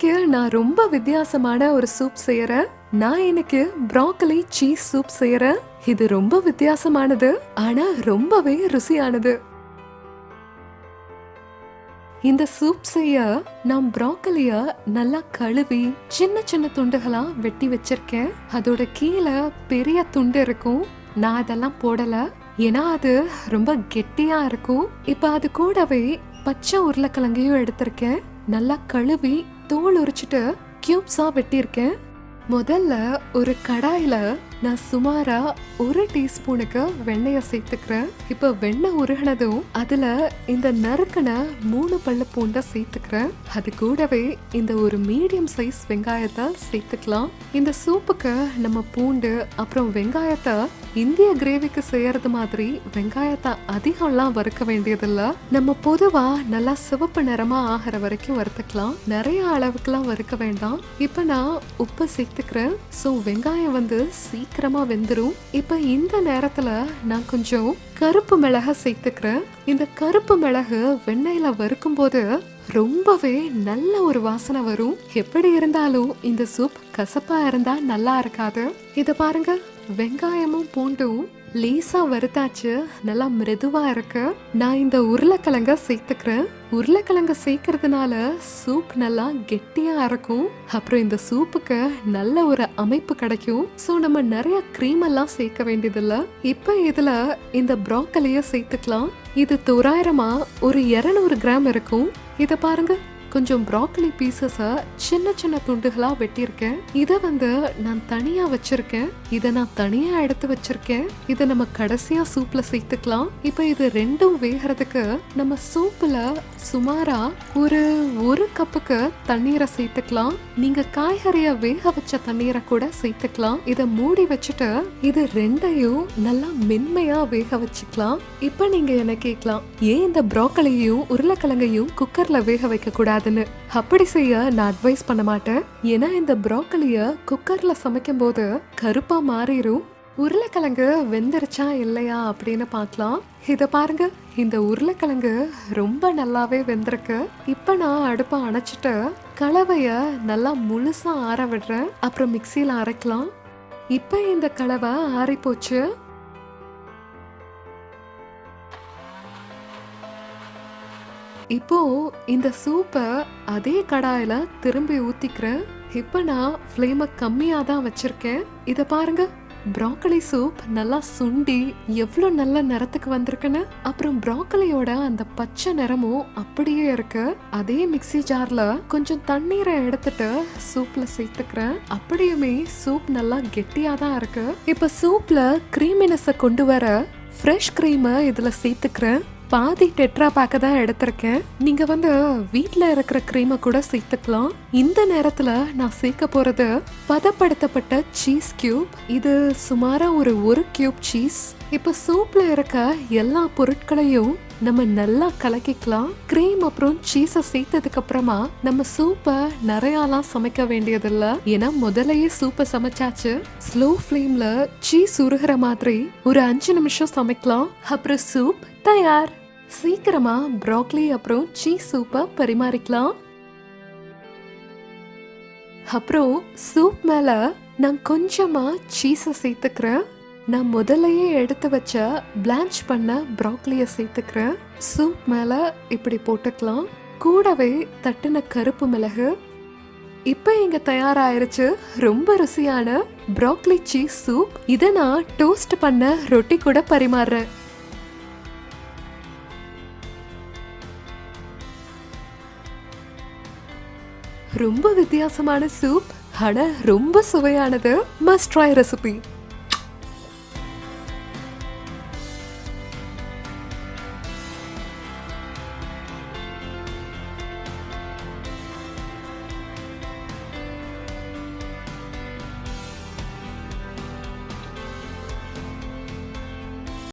இன்னைக்கு நான் ரொம்ப வித்தியாசமான ஒரு சூப் செய்யறேன். நான் இன்னைக்கு ப்ராக்கலி சீஸ் சூப் செய்யறேன். இது ரொம்ப வித்தியாசமானது, ஆனா ரொம்பவே ருசியானது. இந்த சூப் செய்ய நான் ப்ராக்கலிய நல்லா கழுவி சின்ன சின்ன துண்டுகளா வெட்டி வச்சிருக்கேன். அதோட கீழே பெரிய துண்டு இருக்கும். நான் அதெல்லாம் போடல, ஏன்னா அது ரொம்ப கெட்டியா இருக்கும். இப்ப அது கூடவே பச்சை உருளைக்கிழங்கையும் எடுத்திருக்கேன். நல்லா கழுவி தோல் உரிச்சிட்டு கியூப்ஸா வெட்டியிருக்கேன். முதல்ல ஒரு கடாயில நான் சுமாரா 1 டீஸ்பூனுக்கு வெண்ணெய சேர்த்துக்கிறேன். இப்ப வெண்ணெய் உருகினதும் அதுல இந்த நறுக்கின 3 பல்லு பூண்டை சேர்த்துக்கிறேன். அது கூடவே இந்த ஒரு மீடியம் சைஸ் வெங்காயத்தை சேர்த்துக்கலாம். இந்த சூப்புக்கு நம்ம பூண்டு அப்புறம் வெங்காயத்தை இந்திய கிரேவிக்கு செய்யறது மாதிரி வெங்காயத்தை அதிகம்லாம் வறுக்க வேண்டியதில்ல. நம்ம பொதுவா நல்லா சிவப்பு நிறமா ஆகிற வரைக்கும் வறுத்துக்கலாம். நிறைய அளவுக்குலாம் வறுக்க வேண்டாம். இப்ப நான் உப்பு சேர்த்துக்கிறேன். சோ வெங்காயம் சீக்கிரமா வெந்துரும். இப்ப இந்த நேரத்துல நான் கொஞ்சம் கருப்பு மிளகு சேர்த்துக்கிறேன். இந்த கருப்பு மிளகு வெண்ணெயில வறுக்கும் போது ரொம்பவே நல்ல ஒரு வாசனை வரும். எப்படி இருந்தாலும் இந்த சூப் கசப்பா இருந்தா நல்லா இருக்காது. இத பாருங்க, வெங்காயமும் பூண்டும் லேசா வறுத்தாச்சு, நல்லா மிருதுவா இருக்கு. நான் இந்த உருளைக்கிழங்க சேர்த்துக்கிறேன். உருளைக்கிழங்க சேர்க்கறதுனால சூப் நல்லா கெட்டியா இருக்கும். அப்புறம் இந்த சூப்புக்கு நல்ல ஒரு அமைப்பு கிடைக்கும். சோ நம்ம நிறைய கிரீம் எல்லாம் சேர்க்க வேண்டியதில்ல. இப்ப இதுல இந்த ப்ராக்கலிய சேர்த்துக்கலாம். இது தோராயிரமா ஒரு 200 கிராம் இருக்கும். இத பாருங்க, கொஞ்சம் ப்ராக்கலி பீசஸ சின்ன சின்ன துண்டுகளா வெட்டியிருக்கேன். இத நான் தனியா வச்சிருக்கேன். இத நான் தனியா எடுத்து வச்சிருக்கேன். இத நம்ம கடைசியா சூப்ல சேர்த்துக்கலாம். இப்ப இது ரெண்டும் வேகிறதுக்கு நம்ம சூப்ல சுமாரா ஒரு கப்புக்கு தண்ணீரை சேர்த்துக்கலாம். நீங்க காய்கறிய வேக வச்ச தண்ணீரை கூட சேர்த்துக்கலாம். இத மூடி வச்சுட்டு இது ரெண்டையும் நல்லா மென்மையா வேக வச்சுக்கலாம். இப்ப நீங்க என்ன கேட்கலாம், ஏன் இந்த ப்ராக்கலியையும் உருளைக்கிழங்கையும் குக்கர்ல வேக வைக்க கூடாது? அப்படி செய்ய நான் அட்வைஸ் பண்ண மாட்டேன். ஏன்னா இந்த ப்ராக்கலிய குக்கர்ல சமைக்கும் போது கருப்பா மாறிடும். உருளைக்கிழங்கு வெந்துருச்சா இல்லையா அப்படின்னு பார்க்கலாம். இத பாருங்க, இந்த உருளைக்கிழங்கு ரொம்ப நல்லாவே வெந்திருக்கு. இப்ப நான் அடுப்பை அணைச்சிட்டு கலவைய நல்லா முழுசா ஆற விடுறேன். அப்புறம் மிக்சியில அரைக்கலாம். இப்ப இந்த கலவை ஆறி போச்சு. இப்போ இந்த சூப்பை அதே கடாயில திரும்பி ஊத்திக்கிறேன். இப்ப நான் ஃப்ளேமை கம்மியா தான் வச்சிருக்கேன். இத பாருங்க, ப்ராக்கலி சூப் நல்லா சுண்டி எவ்வளவு நல்ல நிறத்துக்கு வந்திருக்குன்னு. அப்புறம் ப்ராக்கலியோட அந்த பச்சை நிறமும் அப்படியே இருக்கு. அதே மிக்ஸி ஜார்ல கொஞ்சம் தண்ணீரை எடுத்துட்டு சூப்ல சேர்த்துக்கிறேன். அப்படியுமே சூப் நல்லா கெட்டியா தான் இருக்கு. இப்ப சூப்ல கிரீமினஸை கொண்டு வர ஃப்ரெஷ் கிரீமை இதுல சேர்த்துக்கிறேன். பாதி டெட்ரா பேக்க தான் எடுத்திருக்கேன். நீங்க வீட்ல இருக்கிற கிரீமை கூட சேர்த்துக்கலாம். இந்த நேரத்துல நான் சேர்க்க போறது பதப்படுத்தப்பட்ட சீஸ் கியூப். இது சுமாரா ஒரு கியூப் சீஸ். இப்ப சூப்ல இருக்க எல்லா பொருட்களையும் நம்ம நல்லா கலக்கிக்கலாம். கிரீம் அப்புறம் சீஸை சேர்த்ததுக்கு அப்புறமா நம்ம சூப்பை நிறையாலாம் சமைக்க வேண்டியதில்ல. ஏன்னா முதலையே சூப்பை சமைச்சாச்சு. ஸ்லோ ஃப்ளேம்ல சீஸ் உருகிற மாதிரி ஒரு 5 நிமிஷம் சமைக்கலாம். அப்புறம் சூப் தயார். சீக்கிரமா ப்ராக்கலி அப்புறம் சீஸ் சூப்பை பரிமாறிக்கலாம். அப்புறம் சூப் மேல நான் கொஞ்சமா சீஸை சேர்த்துக்கிறேன். நான் முதலையே எடுத்து வச்ச பிளான்ச் பண்ண ப்ராக்கலிய சேர்த்துக்கிறேன். சூப் மேல இப்படி போட்டுக்கலாம். கூடவே தட்டின கருப்பு மிளகு. இப்ப இங்க தயாராயிருச்சு ரொம்ப ருசியான ப்ராக்கலி சீஸ் சூப். இதை நான் டோஸ்ட் பண்ண ரொட்டி கூட பரிமாறுறேன். ரொம்ப வித்தியாசமான சூப், ஆனா ரொம்ப சுவையானது. Must try recipe.